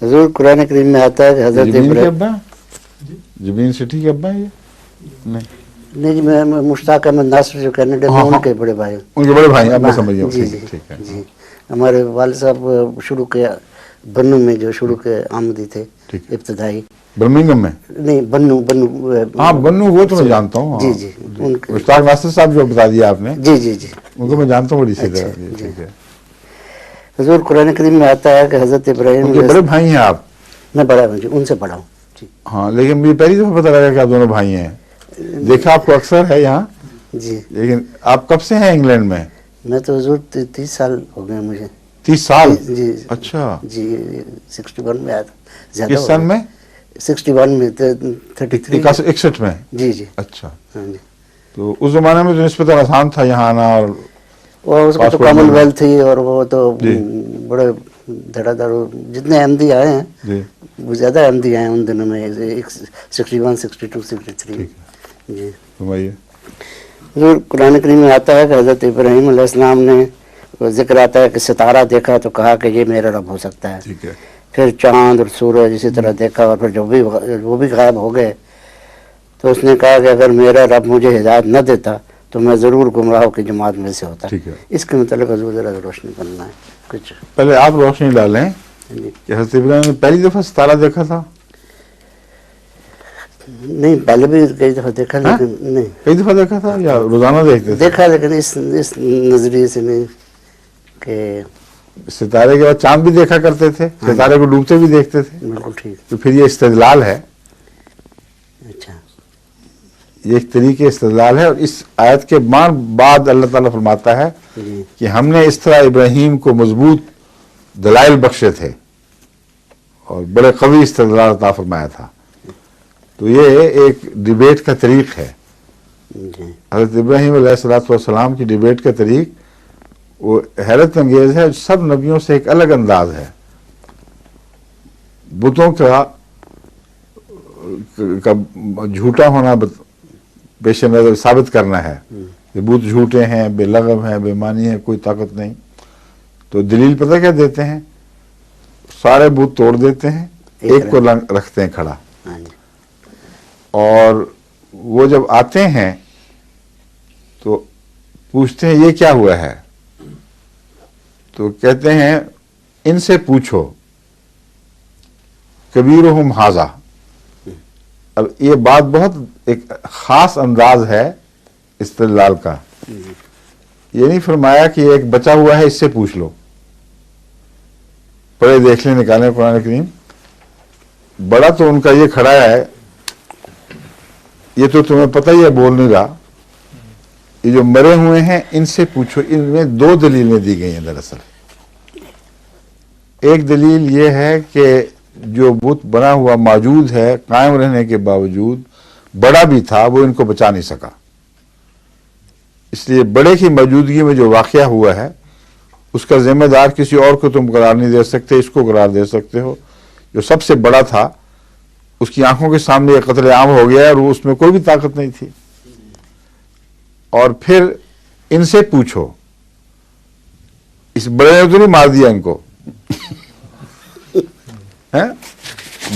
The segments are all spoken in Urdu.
حضور قرآن کریم میں آتا ہے کہ حضرت جبین کے ابراہیم، ابا جبین سٹی کے ابا یہ نہیں نہیں جی میں مشتاق احمد ناصر جو کینیڈا میں، ان کے بڑے بھائی، ان کے بڑے بھائی، اب میں سمجھ گیا. جی جی ٹھیک ہے. جی. ہمارے والد صاحب شروع کے بنو میں جو شروع کے آمدی تھے ٹھیک ہے. ابتدائی، برمنگم میں؟ نہیں بنو ہاں بنو، وہ تو میں جانتا ہوں. جی جی ان کے، مشتاق ناصر صاحب جو بتا دیا آپ نے، جی جی جی ان کو میں جانتا ہوں بڑی سی طرح. اچھا، جی. ٹھیک ہے. حضور قرآن کریم میں آتا ہے کہ حضرت ابراہیم ان کے بڑے بھائی ہیں آپ؟ میں بڑا ہوں جی، ان سے بڑا ہوں جی. ہاں لیکن مجھے پہلی دفعہ پتہ لگا کہ آپ دونوں بھائی ہیں. دیکھا آپ کو اکثر ہے یہاں، جی. لیکن آپ کب سے ہیں انگلینڈ میں؟ میں تو حضور 30 سال ہو گئے مجھے. 30 سال؟ جی. اچھا. جی 61 میں آیا تھا، زیادہ کس ہو سن گئے. میں؟ 61 میں 33. 61 میں؟ جی جی. اچھا. ہاں جی. تو اس زمانے میں تو نسبتاً آسان تھا یہاں آنا، اور وہ اس کو تو پاسپورٹ کامن بننا. ویلتھ تھی، اور وہ تو جی بڑے دھڑا دھڑ جتنے احمدی آئے ہیں جی. وہ زیادہ احمدی آئے ہیں ان دنوں میں، 61 62 63. ٹھیک ہے، جی. فرمائیے. حضور قرآن کریم میں آتا ہے کہ حضرت ابراہیم علیہ السلام نے، ذکر آتا ہے کہ ستارہ دیکھا تو کہا کہ یہ میرا رب ہو سکتا ہے. ٹھیک ہے. پھر چاند اور سورج اسی طرح دیکھا، اور پھر وہ بھی غائب ہو گئے. تو اس نے کہا کہ اگر میرا رب مجھے ہدایت نہ دیتا تو میں ضرور گمراہوں کی جماعت میں سے ہوتا. ٹھیک ہے. اس کے متعلق حضور ذرا روشنی کرنا ہے کچھ. پہلے آپ روشنی ڈالیں جی. کہ حضرت ابراہیم نے پہلی دفعہ ستارہ دیکھا تھا؟ نہیں پہلے بھی کئی دفعہ دیکھا، ہاں؟ لیکن نہیں کئی دفعہ دیکھا تھا یا روزانہ دیکھتے تھے؟ دیکھا، لیکن اس نظریے سے نہیں کہ ستارے کے بعد چاند بھی دیکھا کرتے تھے، ستارے کو ڈوبتے بھی دیکھتے تھے. بالکل ٹھیک. تو پھر یہ استدلال ہے، اچھا. یہ ایک طریقے استدلال ہے. اور اس آیت کے بعد اللہ تعالیٰ فرماتا ہے جی. کہ ہم نے اس طرح ابراہیم کو مضبوط دلائل بخشے تھے اور بڑے قوی استدلال عطا فرمایا تھا. تو یہ ایک ڈیبیٹ کا طریق ہے. جی. حضرت ابراہیم علیہ الصلوۃ والسلام کی ڈیبیٹ کا طریق وہ حیرت انگیز ہے. سب نبیوں سے ایک الگ انداز ہے. بتوں کا جھوٹا ہونا پیش نظر ثابت کرنا ہے کہ بت جھوٹے ہیں، بے لغو ہیں، بے معنی ہیں، کوئی طاقت نہیں. تو دلیل پتہ کیا دیتے ہیں؟ سارے بت توڑ دیتے ہیں، ایک کو رکھتے ہیں کھڑا. اور وہ جب آتے ہیں تو پوچھتے ہیں یہ کیا ہوا ہے؟ تو کہتے ہیں ان سے پوچھو کبیرہم ھذا. اب یہ بات بہت ایک خاص انداز ہے استدلال کا. یہ نہیں فرمایا کہ یہ ایک بچا ہوا ہے اس سے پوچھ لو. پڑھے دیکھ لیں، نکالیں قرآن کریم. بڑا تو ان کا یہ کھڑا ہے، یہ تو تمہیں پتہ ہی ہے بول نہیں رہا. یہ جو مرے ہوئے ہیں ان سے پوچھو. ان میں دو دلیلیں دی گئی ہیں دراصل. ایک دلیل یہ ہے کہ جو بت بنا ہوا موجود ہے قائم رہنے کے باوجود بڑا بھی تھا، وہ ان کو بچا نہیں سکا. اس لیے بڑے کی موجودگی میں جو واقعہ ہوا ہے اس کا ذمہ دار کسی اور کو تم قرار نہیں دے سکتے، اس کو قرار دے سکتے ہو. جو سب سے بڑا تھا اس کی آنکھوں کے سامنے یہ قتل عام ہو گیا اور اس میں کوئی بھی طاقت نہیں تھی. اور پھر ان سے پوچھو. اس بڑے نے تو نہیں مار دیا ان کو،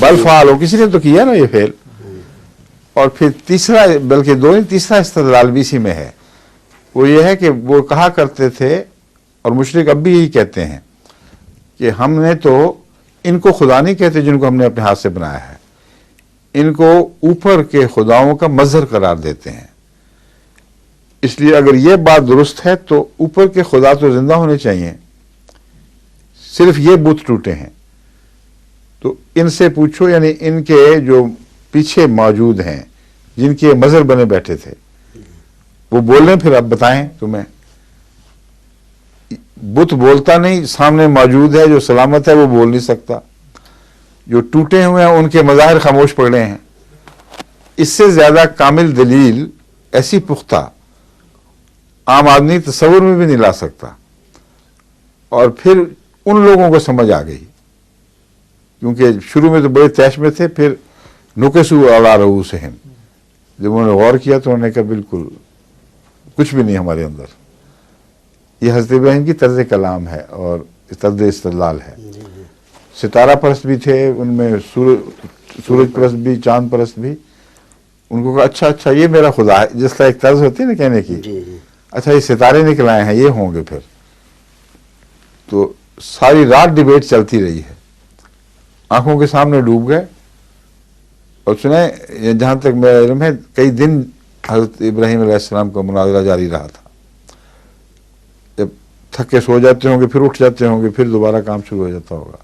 بل فعلوا، کسی نے تو کیا نا یہ فعل. اور پھر تیسرا، بلکہ دو نہیں، تیسرا استدلال بھی اسی میں ہے. وہ یہ ہے کہ وہ کہا کرتے تھے، اور مشرک اب بھی یہی کہتے ہیں کہ ہم نے تو ان کو خدا نہیں کہتے جن کو ہم نے اپنے ہاتھ سے بنایا ہے، ان کو اوپر کے خداؤں کا مظہر قرار دیتے ہیں. اس لیے اگر یہ بات درست ہے تو اوپر کے خدا تو زندہ ہونے چاہیے، صرف یہ بت ٹوٹے ہیں. تو ان سے پوچھو، یعنی ان کے جو پیچھے موجود ہیں جن کے مظہر بنے بیٹھے تھے وہ بول رہے ہیں. پھر اب بتائیں تمہیں. بت بولتا نہیں، سامنے موجود ہے جو سلامت ہے وہ بول نہیں سکتا. جو ٹوٹے ہوئے ہیں ان کے مظاہر خاموش پڑے ہیں. اس سے زیادہ کامل دلیل ایسی پختہ عام آدمی تصور میں بھی نہیں لا سکتا. اور پھر ان لوگوں کو سمجھ آ گئی، کیونکہ شروع میں تو بڑے طیش میں تھے، پھر نکسوا علی رؤوسہم، جب انہوں نے غور کیا تو انہوں نے کہا بالکل کچھ بھی نہیں ہمارے اندر. یہ حضرت ابراہیم کی طرز کلام ہے اور طرز استدلال ہے. ستارہ پرست بھی تھے، ان میں سورج پرست بھی، چاند پرست بھی. ان کو کہا اچھا یہ میرا خدا ہے، جس طرح ایک طرز ہوتی ہے نا کہنے کی، جی جی اچھا یہ ستارے نکل آئے ہیں، یہ ہوں گے پھر. تو ساری رات ڈیبیٹ چلتی رہی ہے، آنکھوں کے سامنے ڈوب گئے. اور سنیں، جہاں تک میرا علم ہے کئی دن حضرت ابراہیم علیہ السلام کا مناظرہ جاری رہا تھا. جب تھک کے سو جاتے ہوں گے، پھر اٹھ جاتے ہوں گے، پھر دوبارہ کام شروع ہو جاتا ہوگا.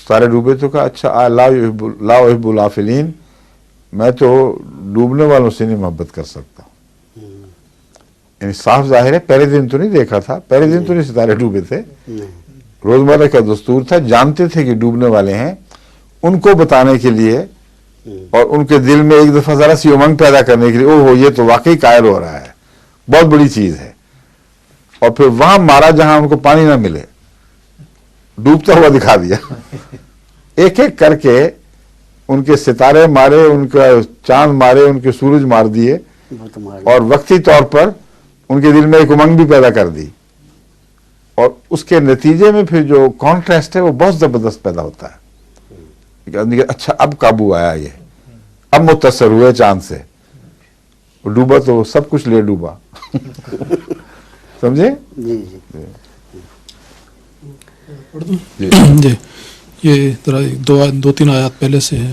سارے ڈوبے تو کہا اچھا لا احب الافلین، میں تو ڈوبنے والوں سے نہیں محبت کر سکتا. یعنی صاف ظاہر ہے پہلے دن تو نہیں دیکھا تھا، پہلے دن تو نہیں ستارے ڈوبے تھے. روزمرہ کا دستور تھا، جانتے تھے کہ ڈوبنے والے ہیں، ان کو بتانے کے لیے اور ان کے دل میں ایک دفعہ ذرا سی امنگ پیدا کرنے کے لیے، اوہ یہ تو واقعی قائل ہو رہا ہے، بہت بڑی چیز ہے. اور پھر وہاں مارا جہاں ان کو پانی نہ ملے، ڈوبتا ہوا دکھا دیا. ایک ایک کر کے ان کے ستارے مارے، ان کا چاند مارے، ان کے سورج مار دیے، اور وقتی طور پر ان کے دل میں ایک امنگ بھی پیدا کر دی. اور اس کے نتیجے میں پھر جو کانٹراسٹ ہے وہ بہت زبردست پیدا ہوتا ہے. اچھا اب قابو آیا، یہ اب متصر ہوئے چاند سے. ڈوبا تو سب کچھ لے ڈوبا. سمجھے؟ جی جی جی یہ ذرا دو تین آیات پہلے سے ہے.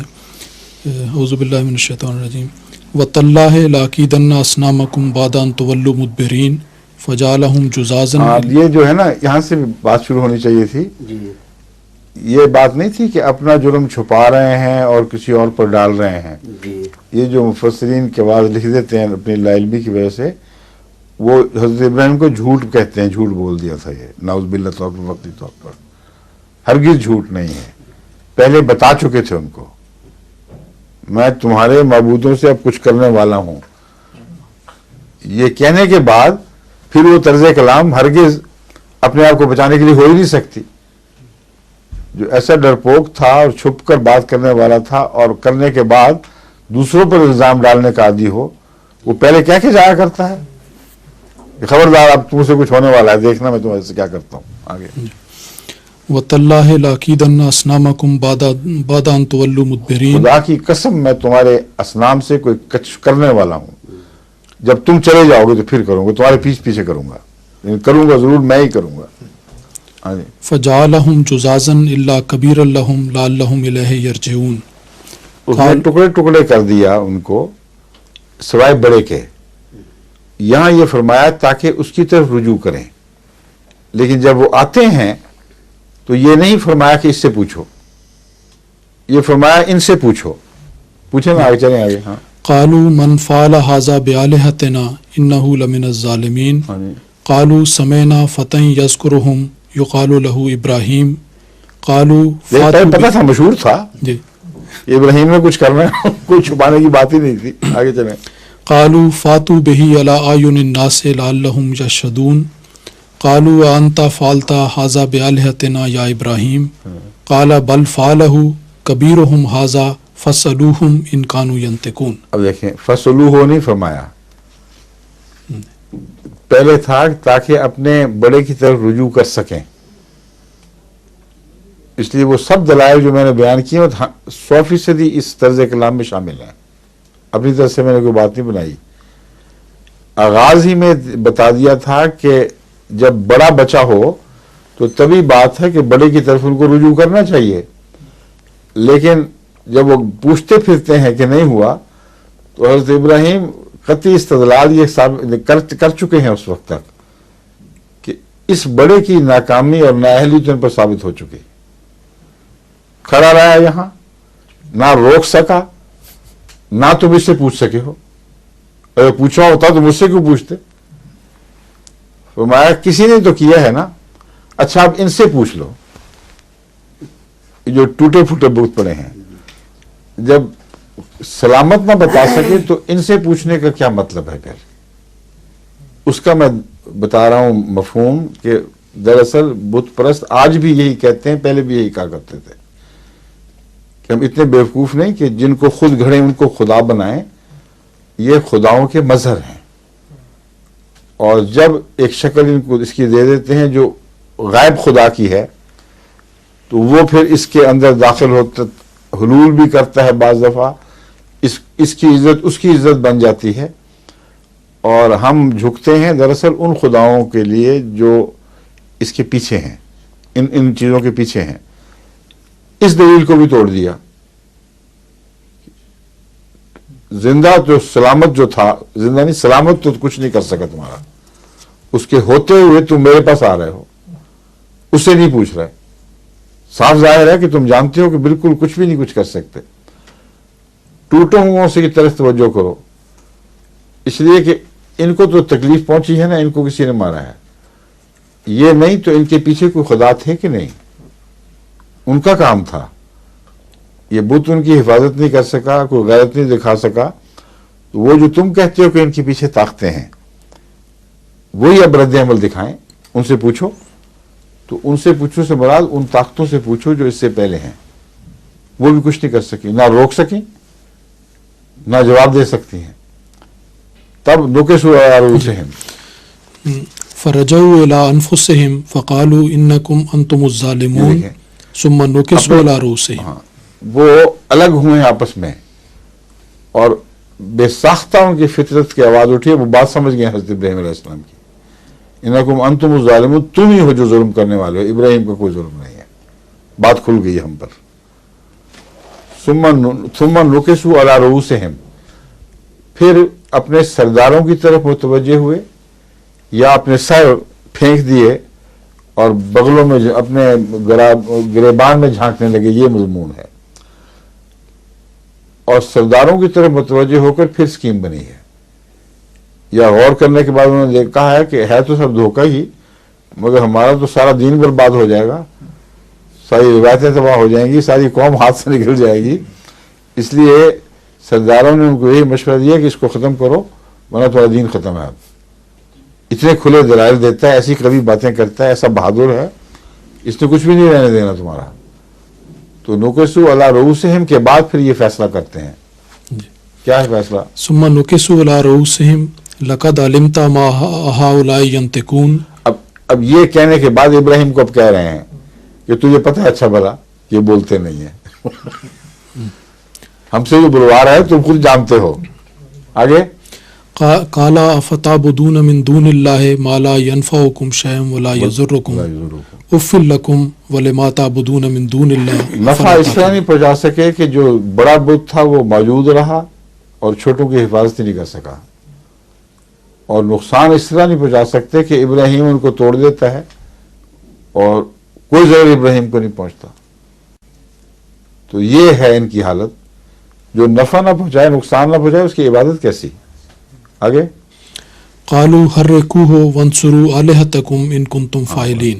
اعوذ باللہ من الشیطان الرجیم. وَتَاللَّهِ لَأَكِيدَنَّ أَصْنَامَكُمْ بَعْدَ أَن تُوَلُّوا مُدْبِرِينَ فَجَعَلَهُمْ جُذَاذًا. یہ جو ہے نا، یہاں سے بات شروع ہونی چاہیے تھی. جی یہ بات نہیں تھی کہ اپنا جرم چھپا رہے ہیں اور کسی اور پر ڈال رہے ہیں. جی یہ جو مفسرین کے بعد لکھ دیتے ہیں اپنی لا علمی کی وجہ سے، وہ حضرت ابراہیم کو جھوٹ کہتے ہیں، جھوٹ بول دیا تھا یہ، نعوذ باللہ طور پر، وقتی طور پر. ہرگز جھوٹ نہیں ہے، پہلے بتا چکے تھے ان کو، میں تمہارے معبودوں سے اب کچھ کرنے والا ہوں. یہ کہنے کے بعد پھر وہ طرز کلام ہرگز اپنے آپ کو بچانے کے لیے ہو ہی نہیں سکتی. جو ایسا ڈرپوک تھا اور چھپ کر بات کرنے والا تھا، اور کرنے کے بعد دوسروں پر الزام ڈالنے کا عادی ہو، وہ پہلے کہہ کے جایا کرتا ہے کہ خبردار اب تم سے کچھ ہونے والا ہے، دیکھنا میں تمہارے سے کیا کرتا ہوں. آگے وَتَاللَّهِ لَأَكِيدَنَّ أَصْنَامَكُمْ بَعْدَ أَن تُوَلُّوا مُدْبِرِينَ. خدا کی قسم میں تمہارے اصنام سے کوئی کچھ کرنے والا ہوں. جب تم چلے جاؤ گے تو پھر کروں گا، تمہارے پیچھے کروں گا، لیکن کروں گا ضرور، میں ہی کروں گا. ہاں جی. فَجَعَلَهُمْ جُذَاذًا إِلَّا كَبِيرًا لَهُمْ لَعَلَّهُمْ إِلَيْهِ يَرْجِعُونَ. اس نے ٹکڑے ٹکڑے کر دیا ان کو سوائے بڑے کے. یہاں یہ فرمایا تاکہ اس کی طرف رجوع کریں، لیکن جب وہ آتے ہیں تو یہ نہیں فرمایا کہ اس سے پوچھو، یہ فرمایا ان سے پوچھو. پوچھیں نا، آگے چلیں آگے. ہاں قالوا من فعل هذا بآلهتنا إنه لمن الظالمين. قالوا سمعنا فتى يذكرهم يقال له إبراهيم. قالوا پتہ تھا، مشہور تھا جی. ابراہیم نے کچھ کرنا ہے، کوئی چھپانے کی بات ہی نہیں تھی. آگے چلیں. قالوا فاتوا به على أعين الناس لعلهم يشهدون. قالوا أنت فعلت هذا بآلهتنا يا إبراهيم. قال بل فعله كبيرهم هذا فاسألوهم إن كانوا ينطقون. اب دیکھیں، فَاسْأَلُوهُ نہیں فرمایا، پہلے تھا تاکہ اپنے بڑے کی طرف رجوع کر سکیں. اس لیے وہ سب دلائل جو میں نے بیان کیے 100% اس طرز کلام میں شامل ہیں. اپنی طرف سے میں نے کوئی بات نہیں بنائی. آغاز ہی میں بتا دیا تھا کہ جب بڑا بچہ ہو تو تبھی بات ہے کہ بڑے کی طرف ان کو رجوع کرنا چاہیے. لیکن جب وہ پوچھتے پھرتے ہیں کہ نہیں ہوا، تو حضرت ابراہیم قطعی استدلال یہ کر چکے ہیں اس وقت تک کہ اس بڑے کی ناکامی اور نااہلیت ان پر ثابت ہو چکی. کھڑا رہا یہاں، نہ روک سکا، نہ تم اس سے پوچھ سکے ہو. اگر پوچھا ہوتا تو مجھ سے کیوں پوچھتے؟ فرمایا کسی نے تو کیا ہے نا، اچھا اب ان سے پوچھ لو جو ٹوٹے پھوٹے بت پڑے ہیں. جب سلامت نہ بتا سکے تو ان سے پوچھنے کا کیا مطلب ہے؟ پھر اس کا میں بتا رہا ہوں مفہوم کہ دراصل بت پرست آج بھی یہی کہتے ہیں، پہلے بھی یہی کہا کرتے تھے کہ ہم اتنے بیوقوف نہیں کہ جن کو خود گھڑیں ان کو خدا بنائیں. یہ خداؤں کے مظہر ہیں، اور جب ایک شکل ان کو اس کی دے دیتے ہیں جو غائب خدا کی ہے، تو وہ پھر اس کے اندر داخل ہوتا، حلول بھی کرتا ہے بعض دفعہ، اس کی عزت اس کی عزت بن جاتی ہے، اور ہم جھکتے ہیں دراصل ان خداؤں کے لیے جو اس کے پیچھے ہیں، ان چیزوں کے پیچھے ہیں۔ اس دلیل کو بھی توڑ دیا، زندہ جو سلامت جو تھا، زندہ نہیں سلامت تو کچھ نہیں کر سکا تمہارا، اس کے ہوتے ہوئے تم میرے پاس آ رہے ہو، اس سے نہیں پوچھ رہے۔ صاف ظاہر ہے کہ تم جانتے ہو کہ بالکل کچھ بھی نہیں کچھ کر سکتے۔ ٹوٹوں ہوئوں سے کی طرف توجہ کرو، اس لیے کہ ان کو تو تکلیف پہنچی ہے نا، ان کو کسی نے مارا ہے، یہ نہیں تو ان کے پیچھے کوئی خدا تھے کہ نہیں، ان کا کام تھا، یہ بت ان کی حفاظت نہیں کر سکا، کوئی غیرت نہیں دکھا سکا، تو وہ جو تم کہتے ہو کہ ان کے پیچھے طاقتیں ہیں، وہی اب رد عمل دکھائیں، ان سے پوچھو۔ تو ان سے پوچھو سے مراد ان طاقتوں سے پوچھو جو اس سے پہلے ہیں، وہ بھی کچھ نہیں کر سکی، نہ روک سکیں نہ جواب دے سکتی ہیں۔ تب نکسوا علی رؤوسہم، فرجعوا الى انفسهم فقالوا انکم انتم الظالمون ثم نکسوا الى رؤوسہم۔ ہاں، وہ الگ ہوئے ہیں آپس میں، اور بے ساختہ ان کی فطرت کی آواز اٹھی ہے، وہ بات سمجھ گئے حضرت ابراہیم علیہ السلام کی، انکم انتم الظالمون، تم ہی ہو جو ظلم کرنے والے ہو، ابراہیم کا کوئی ظلم نہیں ہے۔ بات کھل گئی ہم پر۔ ثم نکسوا علی رؤوسہم، پھر اپنے سرداروں کی طرف متوجہ ہوئے، یا اپنے سر پھینک دیے اور بغلوں میں اپنے گریبان میں جھانکنے لگے، یہ مضمون ہے۔ اور سرداروں کی طرف متوجہ ہو کر پھر اسکیم بنی ہے، یا غور کرنے کے بعد انہوں نے کہا ہے کہ ہے تو سب دھوکہ ہی، مگر ہمارا تو سارا دین برباد ہو جائے گا، ساری روایتیں تباہ ہو جائیں گی، ساری قوم ہاتھ سے نکل جائے گی، اس لیے سرداروں نے ان کو یہی مشورہ دیا کہ اس کو ختم کرو ورنہ تمہارا دین ختم ہے۔ اب اتنے کھلے دلائل دیتا ہے، ایسی کبھی باتیں کرتا ہے، ایسا بہادر ہے، اس نے کچھ بھی نہیں رہنے دینا تمہارا۔ تو نکسوا علی رؤوسہم کے بعد پھر یہ فیصلہ کرتے ہیں، کیا ہے فیصلہ؟ ثم نکسوا الى رؤوسہم لقد علمت ما هؤلاء ينطقون۔ اب یہ کہنے کے بعد ابراہیم کو اب کہہ رہے ہیں کہ تجھے پتہ ہے اچھا بھلا یہ بولتے نہیں ہیں، ہم سے جو بلوا رہا ہے تم خود جانتے ہو۔ آگے قال افتعبدون من دون اللہ ما لا ينفعکم شیئا ولا یضرکم اف لکم ولما تعبدون من دون اللہ۔ نفع اس طرح نہیں پہنچا سکے کہ جو بڑا بت تھا وہ موجود رہا اور چھوٹوں کی حفاظت نہیں کر سکا، اور نقصان اس طرح نہیں پہنچا سکتے کہ ابراہیم ان کو توڑ دیتا ہے اور کوئی ضرر ابراہیم کو نہیں پہنچتا۔ تو یہ ہے ان کی حالت، جو نفع نہ پہنچائے، نقصان نہ پہنچائے، اس کی عبادت کیسی؟ آگے قالوا حرقوه وانصروا آلہتکم ان کنتم فاعلین۔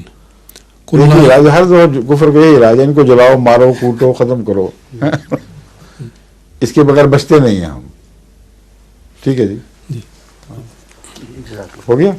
ہر کفر کا یہی راج ہے، ان کو جلاؤ، مارو، کوٹو، ختم کرو، اس کے بغیر بچتے نہیں ہیں ہم۔ ٹھیک ہے جی، ہو گیا؟